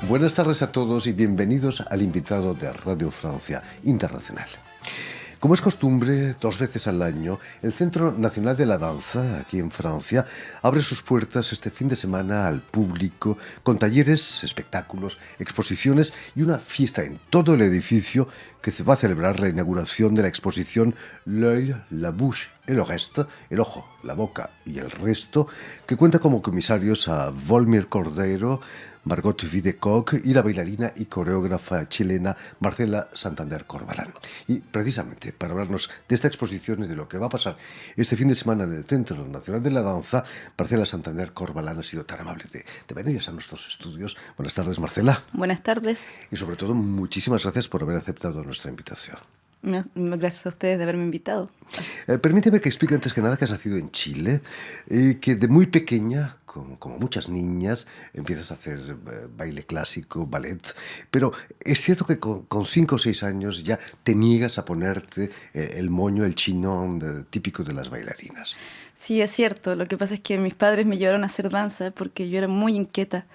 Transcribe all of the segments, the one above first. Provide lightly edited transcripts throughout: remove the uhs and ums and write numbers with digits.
Buenas tardes a todos y bienvenidos al invitado de Radio Francia Internacional. Como es costumbre, 2 veces al año, el Centro Nacional de la Danza, aquí en Francia, abre sus puertas este fin de semana al público con talleres, espectáculos, exposiciones y una fiesta en todo el edificio que se va a celebrar la inauguración de la exposición L'œil, la bouche et le reste, el ojo, la boca y el resto, que cuenta como comisarios a Volmir Cordero, Margot Videcoq y la bailarina y coreógrafa chilena Marcela Santander Corbalán. Y precisamente para hablarnos de esta exposición y de lo que va a pasar este fin de semana en el Centro Nacional de la Danza, Marcela Santander Corbalán ha sido tan amable de venir a nuestros estudios. Buenas tardes, Marcela. Buenas tardes. Y sobre todo, muchísimas gracias por haber aceptado nuestra invitación. Gracias a ustedes de haberme invitado. Permíteme que explique antes que nada que has nacido en Chile, que de muy pequeña, como muchas niñas, empiezas a hacer baile clásico, ballet, pero es cierto que con 5 o 6 años ya te niegas a ponerte el moño, el chinón típico de las bailarinas. Sí, es cierto. Lo que pasa es que mis padres me llevaron a hacer danza porque yo era muy inquieta.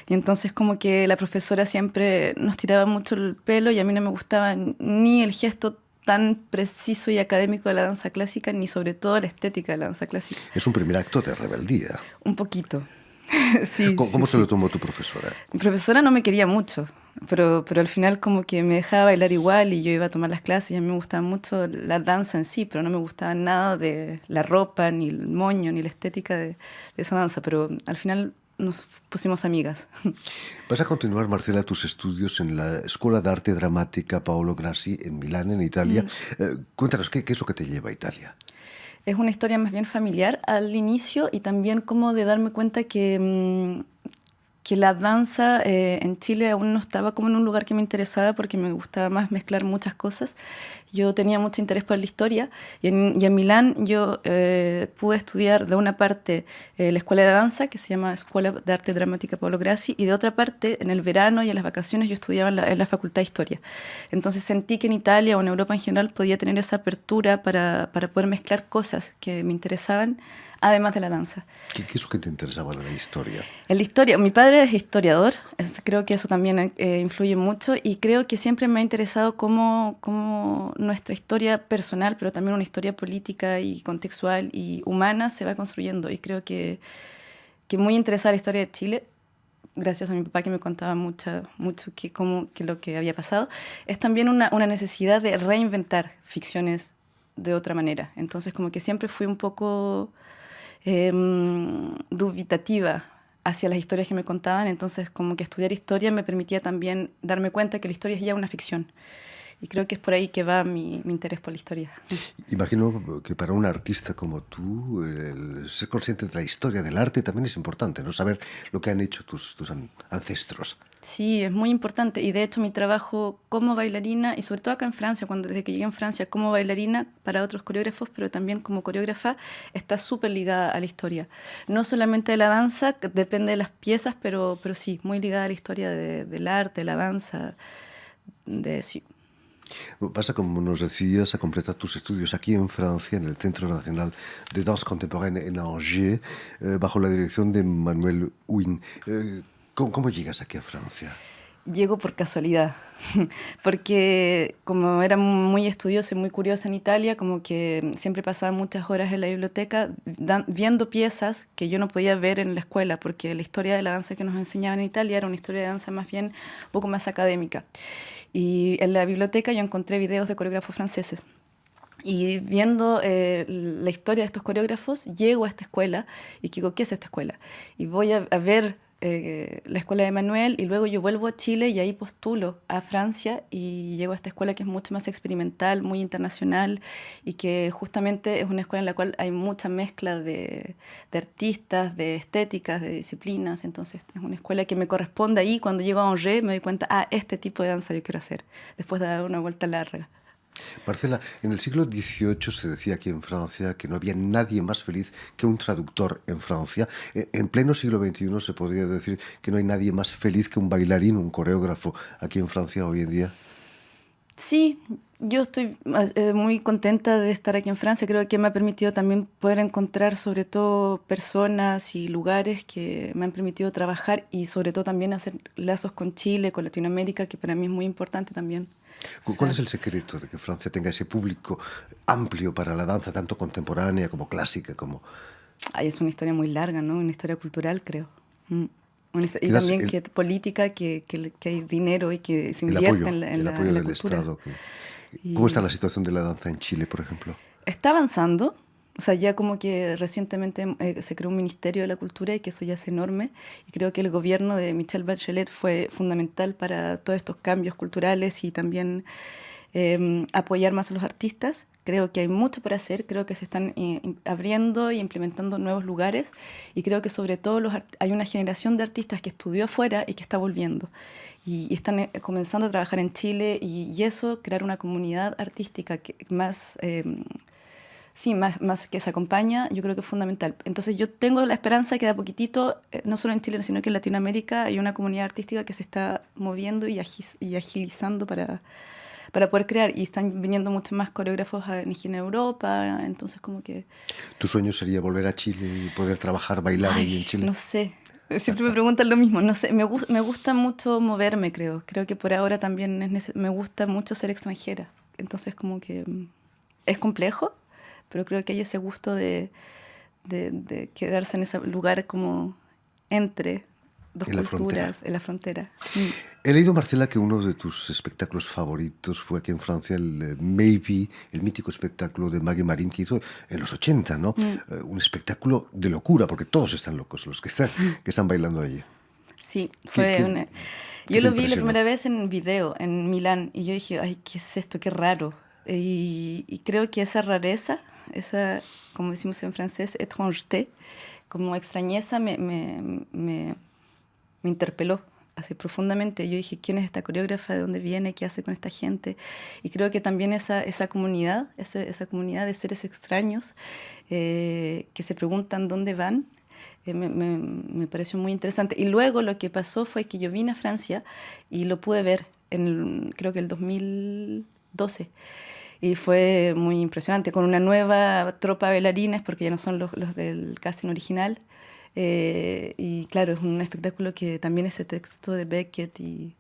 Y entonces como que la profesora siempre nos tiraba mucho el pelo y a mí no me gustaba ni el gesto tan preciso y académico de la danza clásica, ni sobre todo la estética de la danza clásica. Es un primer acto de rebeldía. Un poquito. Sí, ¿Cómo sí, se lo sí. tomó tu profesora? Mi profesora no me quería mucho, pero al final como que me dejaba bailar igual y yo iba a tomar las clases y a mí me gustaba mucho la danza en sí, pero no me gustaba nada de la ropa, ni el moño, ni la estética de esa danza, pero al final nos pusimos amigas. Vas a continuar, Marcela, tus estudios en la Escuela de Arte Dramática Paolo Grassi en Milán, en Italia. Cuéntanos, ¿qué es lo que te lleva a Italia? Es una historia más bien familiar al inicio y también como de darme cuenta que la danza en Chile aún no estaba como en un lugar que me interesaba porque me gustaba más mezclar muchas cosas. Yo tenía mucho interés por la historia y en Milán yo pude estudiar de una parte la escuela de danza que se llama Escuela de Arte Dramática Paolo Grassi y de otra parte en el verano y en las vacaciones yo estudiaba en la Facultad de Historia. Entonces sentí que en Italia o en Europa en general podía tener esa apertura para poder mezclar cosas que me interesaban además de la danza. ¿Qué es lo que te interesaba de la historia? En la historia, mi padre es historiador, creo que eso también influye mucho y creo que siempre me ha interesado cómo nuestra historia personal, pero también una historia política y contextual y humana se va construyendo. Y creo que muy interesada la historia de Chile, gracias a mi papá que me contaba mucho que lo que había pasado, es también una necesidad de reinventar ficciones de otra manera. Entonces como que siempre fui un poco dubitativa hacia las historias que me contaban, entonces como que estudiar historia me permitía también darme cuenta que la historia es ya una ficción. Y creo que es por ahí que va mi interés por la historia. Imagino que para un artista como tú, el ser consciente de la historia del arte también es importante, ¿no? Saber lo que han hecho tus ancestros. Sí, es muy importante. Y de hecho mi trabajo como bailarina, y sobre todo acá en Francia, desde que llegué en Francia como bailarina para otros coreógrafos, pero también como coreógrafa, está súper ligada a la historia. No solamente de la danza, que depende de las piezas, pero sí, muy ligada a la historia del arte, la danza, sí. Vas a, como nos decías, a completar tus estudios aquí en Francia, en el Centro Nacional de Danse Contemporaine en Angers, bajo la dirección de Manuel Huyn. ¿Cómo llegas aquí a Francia? Llego por casualidad, porque como era muy estudiosa y muy curiosa en Italia, como que siempre pasaba muchas horas en la biblioteca viendo piezas que yo no podía ver en la escuela, porque la historia de la danza que nos enseñaban en Italia era una historia de danza más bien un poco más académica. Y en la biblioteca yo encontré videos de coreógrafos franceses. Y viendo la historia de estos coreógrafos, llego a esta escuela y digo, ¿qué es esta escuela? Y voy a ver la escuela de Manuel y luego yo vuelvo a Chile y ahí postulo a Francia y llego a esta escuela que es mucho más experimental, muy internacional y que justamente es una escuela en la cual hay mucha mezcla de artistas, de estéticas, de disciplinas. Entonces es una escuela que me corresponde ahí. Cuando llego a Angers me doy cuenta, este tipo de danza yo quiero hacer, después de dar una vuelta larga. Marcela, en el siglo XVIII se decía aquí en Francia que no había nadie más feliz que un traductor en Francia. En pleno siglo XXI se podría decir que no hay nadie más feliz que un bailarín, un coreógrafo aquí en Francia hoy en día. Sí, Yo estoy muy contenta de estar aquí en Francia. Creo que me ha permitido también poder encontrar sobre todo personas y lugares que me han permitido trabajar y sobre todo también hacer lazos con Chile, con Latinoamérica, que para mí es muy importante también. O ¿Cuál sea, es el secreto de que Francia tenga ese público amplio para la danza, tanto contemporánea como clásica, como ay, es una historia muy larga, ¿no? Una historia cultural, creo. Mm. Y quizás también que política, que hay dinero y que se el invierte apoyo, en la, en el la, apoyo en la del cultura. Estado? ¿Cómo está Y la situación de la danza en Chile, por ejemplo? está avanzando. O sea, ya como que recientemente se creó un Ministerio de la Cultura y que eso ya es enorme. Y creo que el gobierno de Michelle Bachelet fue fundamental para todos estos cambios culturales y también apoyar más a los artistas. Creo que hay mucho por hacer, creo que se están abriendo y implementando nuevos lugares y creo que sobre todo hay una generación de artistas que estudió afuera y que está volviendo y están comenzando a trabajar en Chile y eso, crear una comunidad artística que más... sí, más que se acompaña, yo creo que es fundamental. Entonces yo tengo la esperanza que de a poquitito, no solo en Chile, sino que en Latinoamérica hay una comunidad artística que se está moviendo y agilizando para poder crear. Y están viniendo muchos más coreógrafos en Europa, entonces como que... ¿Tu sueño sería volver a Chile y poder trabajar, bailar Ay, ahí en Chile? no sé. Siempre me preguntan lo mismo. No sé, me gusta mucho moverme, creo. Creo que por ahora también me gusta mucho ser extranjera. Entonces como que es complejo, pero creo que hay ese gusto de quedarse en ese lugar como entre dos En la frontera. culturas, en la frontera. Mm. He leído, Marcela, que uno de tus espectáculos favoritos fue aquí en Francia el Maybe, el mítico espectáculo de Maggie Marín que hizo en los 80, ¿no? Mm. Un espectáculo de locura, porque todos están locos los que están bailando allí. Sí, ¿Qué, fue qué, una... qué Yo te lo vi la impresionó? primera vez en video, en Milán, y yo dije, ay, ¿qué es esto? Qué raro. Y creo que esa rareza, esa, como decimos en francés, étrangeté, como extrañeza, me interpeló así profundamente. Yo dije, ¿quién es esta coreógrafa? ¿De dónde viene? ¿Qué hace con esta gente? Y creo que también esa comunidad, esa comunidad de seres extraños que se preguntan dónde van, me pareció muy interesante. Y luego lo que pasó fue que yo vine a Francia y lo pude ver creo que el 2012. Y fue muy impresionante, con una nueva tropa de bailarines, porque ya no son los del casting original. Y claro, es un espectáculo que también ese texto de Beckett y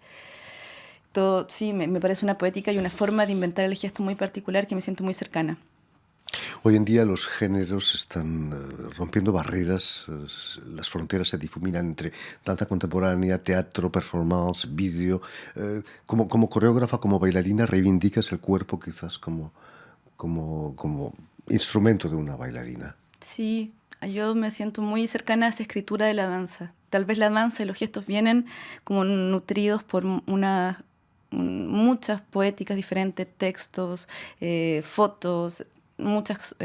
todo, sí, me parece una poética y una forma de inventar el gesto muy particular que me siento muy cercana. Hoy en día los géneros están rompiendo barreras, las fronteras se difuminan entre danza contemporánea, teatro, performance, vídeo. Como coreógrafa, como bailarina, reivindicas el cuerpo quizás como instrumento de una bailarina. Sí, yo me siento muy cercana a esa escritura de la danza. Tal vez la danza y los gestos vienen como nutridos por muchas poéticas diferentes, textos, fotos, muchos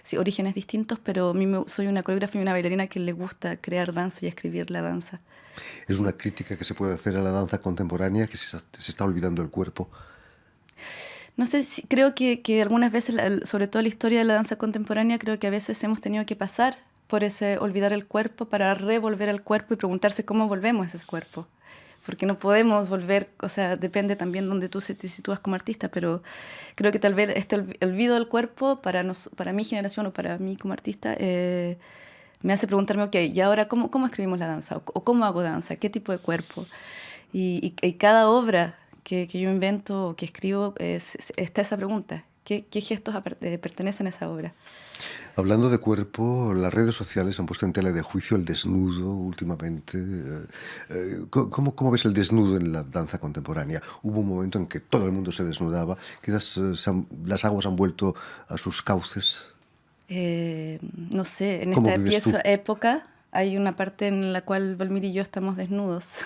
sí, orígenes distintos, pero a mí soy una coreógrafa y una bailarina que le gusta crear danza y escribir la danza. Es una Sí. crítica que se puede hacer a la danza contemporánea, que se está olvidando el cuerpo. No sé, creo que algunas veces, sobre todo la historia de la danza contemporánea, creo que a veces hemos tenido que pasar por ese olvidar el cuerpo para revolver al cuerpo y preguntarse cómo volvemos a ese cuerpo. Porque no podemos volver, o sea, depende también donde tú te sitúas como artista, pero creo que tal vez este olvido del cuerpo para mi generación o para mí como artista me hace preguntarme, ok, ¿y ahora cómo escribimos la danza? ¿O cómo hago danza? ¿Qué tipo de cuerpo? Y cada obra que yo invento o que escribo está esa pregunta. ¿Qué gestos pertenecen a esa obra? Hablando de cuerpo, las redes sociales han puesto en tela de juicio el desnudo últimamente. ¿Cómo ves el desnudo en la danza contemporánea? Hubo un momento en que todo el mundo se desnudaba. Quizás las aguas han vuelto a sus cauces. No sé, en ¿Cómo esta vives tú? pieza época hay una parte en la cual Valmir y yo estamos desnudos.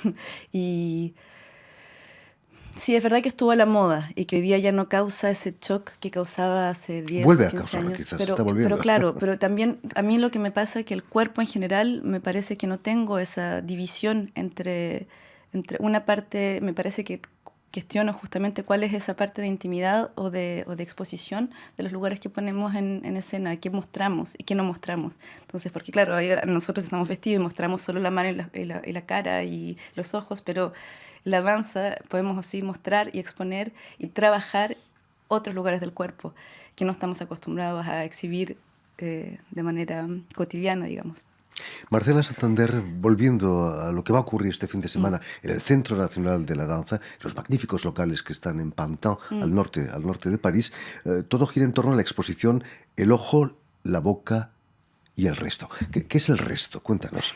Y sí, es verdad que estuvo a la moda y que hoy día ya no causa ese shock que causaba hace 10 o Vuelve a 15 causarlo, años. quizás, está Pero volviendo. claro, pero también a mí lo que me pasa es que el cuerpo en general me parece que no tengo esa división entre una parte, me parece que cuestiono justamente cuál es esa parte de intimidad o de exposición de los lugares que ponemos en escena, qué mostramos y qué no mostramos. Entonces, porque claro, ahora nosotros estamos vestidos y mostramos solo la mano y la cara y los ojos, pero la danza podemos así mostrar y exponer y trabajar otros lugares del cuerpo que no estamos acostumbrados a exhibir de manera cotidiana, digamos. Marcela Santander, volviendo a lo que va a ocurrir este fin de semana en el Centro Nacional de la Danza, los magníficos locales que están en Pantin, al norte de París, todo gira en torno a la exposición El ojo, la boca y el resto. ¿Qué es el resto? Cuéntanos.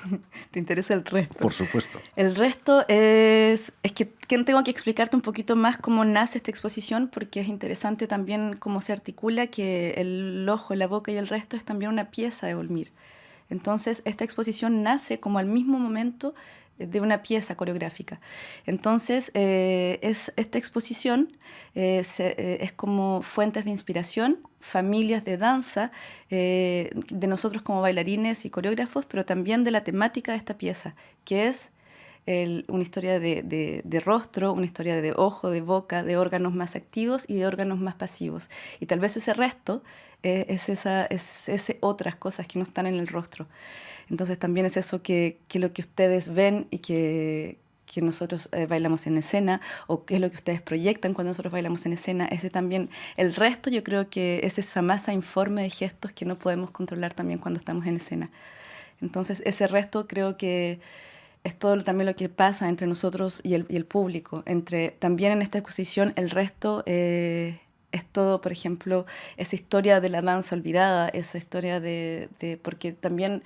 ¿Te interesa el resto? Por supuesto. El resto es que tengo que explicarte un poquito más cómo nace esta exposición, porque es interesante también cómo se articula que el ojo, la boca y el resto es también una pieza de Volmir. Entonces, esta exposición nace como al mismo momento de una pieza coreográfica. Entonces, esta exposición es como fuentes de inspiración, familias de danza, de nosotros como bailarines y coreógrafos, pero también de la temática de esta pieza, que es una historia de rostro, una historia de ojo, de boca, de órganos más activos y de órganos más pasivos. Y tal vez ese resto es otras cosas que no están en el rostro. Entonces también es eso que lo que ustedes ven y que nosotros bailamos en escena, o qué es lo que ustedes proyectan cuando nosotros bailamos en escena. Ese también, el resto yo creo que es esa masa informe de gestos que no podemos controlar también cuando estamos en escena. Entonces ese resto creo que es todo también lo que pasa entre nosotros y el público. También en esta exposición el resto es todo, por ejemplo, esa historia de la danza olvidada, esa historia porque también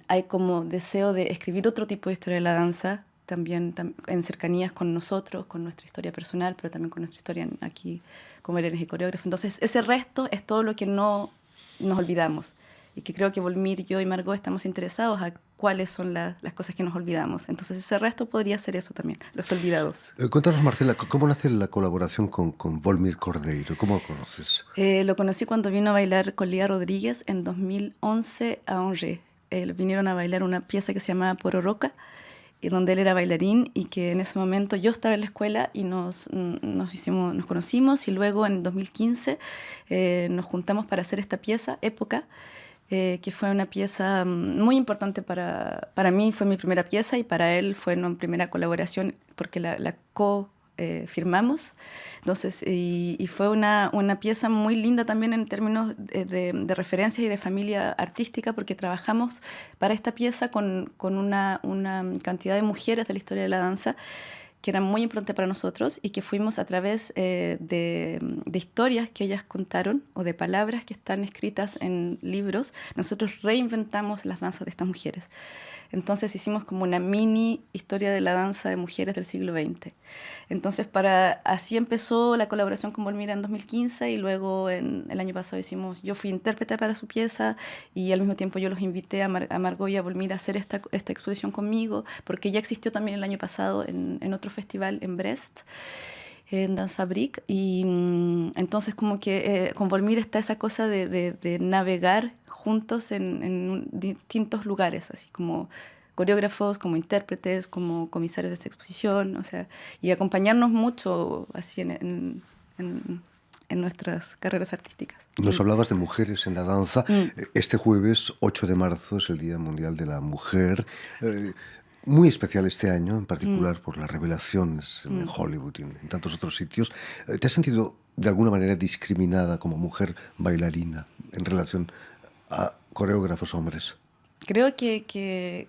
hay como deseo de escribir otro tipo de historia de la danza, también en cercanías con nosotros, con nuestra historia personal, pero también con nuestra historia aquí como bailarines y coreógrafos. Entonces ese resto es todo lo que no nos olvidamos, y que creo que Volmir, yo y Margot estamos interesados a cuáles son las cosas que nos olvidamos. Entonces ese resto podría ser eso también, los olvidados. Cuéntanos, Marcela, ¿cómo nace la colaboración con Volmir Cordeiro? ¿Cómo lo conoces? Lo conocí cuando vino a bailar con Lía Rodríguez en 2011 a Angers. Vinieron a bailar una pieza que se llamaba Pororoca, y donde él era bailarín, y que en ese momento yo estaba en la escuela y nos conocimos, y luego en 2015 nos juntamos para hacer esta pieza, Época, que fue una pieza muy importante para mí. Fue mi primera pieza, y para él fue una primera colaboración porque la firmamos. Entonces, y fue una pieza muy linda también en términos de referencias y de familia artística, porque trabajamos para esta pieza con una cantidad de mujeres de la historia de la danza que eran muy importantes para nosotros, y que fuimos a través de historias que ellas contaron, o de palabras que están escritas en libros, nosotros reinventamos las danzas de estas mujeres. Entonces hicimos como una mini historia de la danza de mujeres del siglo XX. Entonces así empezó la colaboración con Volmir en 2015, y luego el año pasado yo fui intérprete para su pieza, y al mismo tiempo yo los invité a Margot y a Volmir a hacer esta exposición conmigo, porque ya existió también el año pasado en otro festival en Brest, en Dance Fabrique, y entonces como que con Volmir está esa cosa de navegar juntos en distintos lugares, así como coreógrafos, como intérpretes, como comisarios de esta exposición, o sea, y acompañarnos mucho así en nuestras carreras artísticas. Nos hablabas de mujeres en la danza. Este jueves, 8 de marzo, es el Día Mundial de la Mujer. Muy especial este año, en particular por las revelaciones en Hollywood y en tantos otros sitios. ¿Te has sentido de alguna manera discriminada como mujer bailarina en relación a coreógrafos hombres? Creo que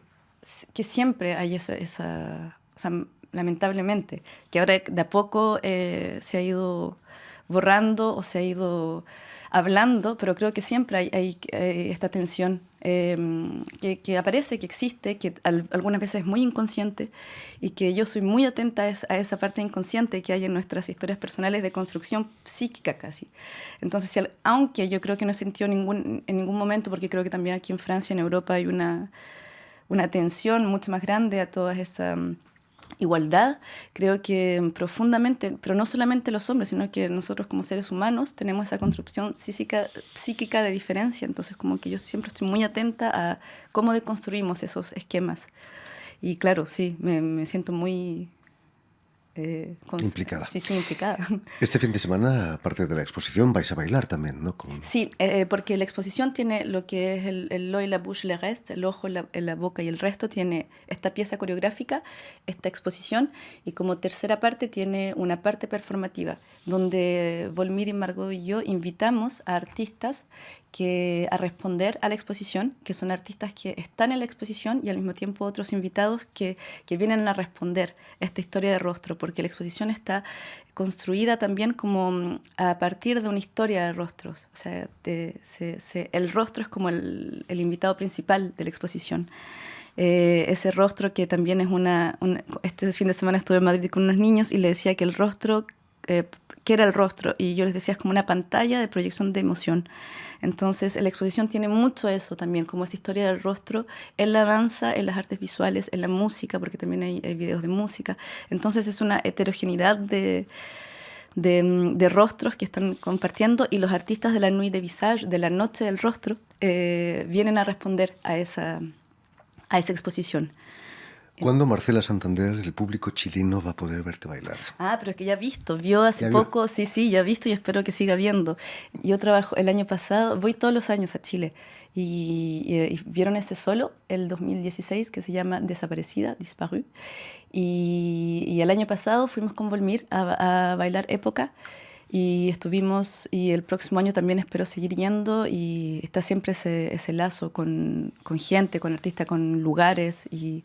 siempre hay esa, o sea, lamentablemente, que ahora de a poco se ha ido borrando o se ha ido hablando, pero creo que siempre hay esta tensión que aparece, que existe, que algunas veces es muy inconsciente, y que yo soy muy atenta a esa parte inconsciente que hay en nuestras historias personales de construcción psíquica casi. Entonces, aunque yo creo que no he sentido en ningún momento, porque creo que también aquí en Francia, en Europa, hay una atención mucho más grande a toda esa igualdad, creo que profundamente, pero no solamente los hombres, sino que nosotros como seres humanos tenemos esa construcción psíquica de diferencia. Entonces como que yo siempre estoy muy atenta a cómo deconstruimos esos esquemas. Y claro, sí, me siento muy Implicada. Sí, implicada. Este fin de semana, aparte de la exposición, vais a bailar también, ¿no? Sí, porque la exposición tiene lo que es el l'œil, la bouche, le reste, el ojo, la boca y el resto, tiene esta pieza coreográfica, esta exposición, y como tercera parte tiene una parte performativa, donde Volmir y Margot y yo invitamos a artistas a responder a la exposición, que son artistas que están en la exposición y al mismo tiempo otros invitados que vienen a responder esta historia de rostro, porque la exposición está construida también como a partir de una historia de rostros. O sea, el rostro es como el invitado principal de la exposición. Ese rostro que también es este fin de semana estuve en Madrid con unos niños y les decía que el rostro, ¿qué era el rostro? Y yo les decía, es como una pantalla de proyección de emoción. Entonces, la exposición tiene mucho eso también, como esa historia del rostro en la danza, en las artes visuales, en la música, porque también hay videos de música. Entonces, es una heterogeneidad de rostros que están compartiendo, y los artistas de la Nuit de Visage, de la Noche del Rostro, vienen a responder a esa exposición. ¿Cuándo, Marcela Santander, el público chileno va a poder verte bailar? Pero es que vio hace poco, sí, ya ha visto y espero que siga viendo. Yo trabajo el año pasado, voy todos los años a Chile, y vieron ese solo, el 2016, que se llama Desaparecida, Disparu, y el año pasado fuimos con Volmir a bailar Época, y el próximo año también espero seguir yendo, y está siempre ese lazo con gente, con artistas, con lugares, y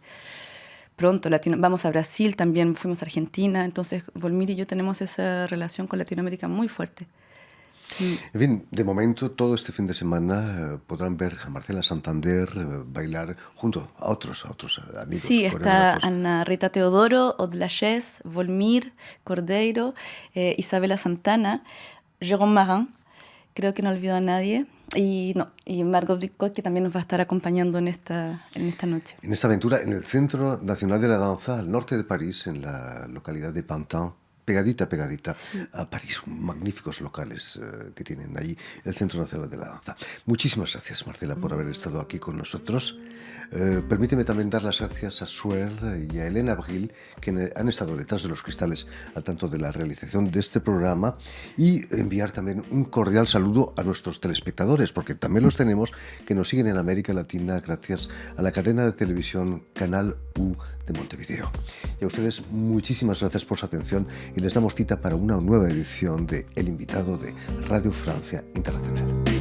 pronto vamos a Brasil también, fuimos a Argentina, entonces Volmir y yo tenemos esa relación con Latinoamérica muy fuerte. En fin, de momento, todo este fin de semana podrán ver a Marcela Santander bailar junto a otros amigos. Sí, está Ana Rita Teodoro, Odlaches, Volmir, Cordeiro, Isabela Santana, Jérôme Marin, creo que no olvido a nadie. Y Margot Bitcourt, que también nos va a estar acompañando en esta noche. En esta aventura, en el Centro Nacional de la Danza, al norte de París, en la localidad de Pantin, pegadita sí, a París, magníficos locales que tienen allí, el Centro Nacional de la Danza. Muchísimas gracias, Marcela, por haber estado aquí con nosotros. Permíteme también dar las gracias a Suer y a Elena Abril, que han estado detrás de los cristales al tanto de la realización de este programa, y enviar también un cordial saludo a nuestros telespectadores, porque también los tenemos, que nos siguen en América Latina gracias a la cadena de televisión Canal U de Montevideo. Y a ustedes muchísimas gracias por su atención, y les damos cita para una nueva edición de El Invitado de Radio Francia Internacional.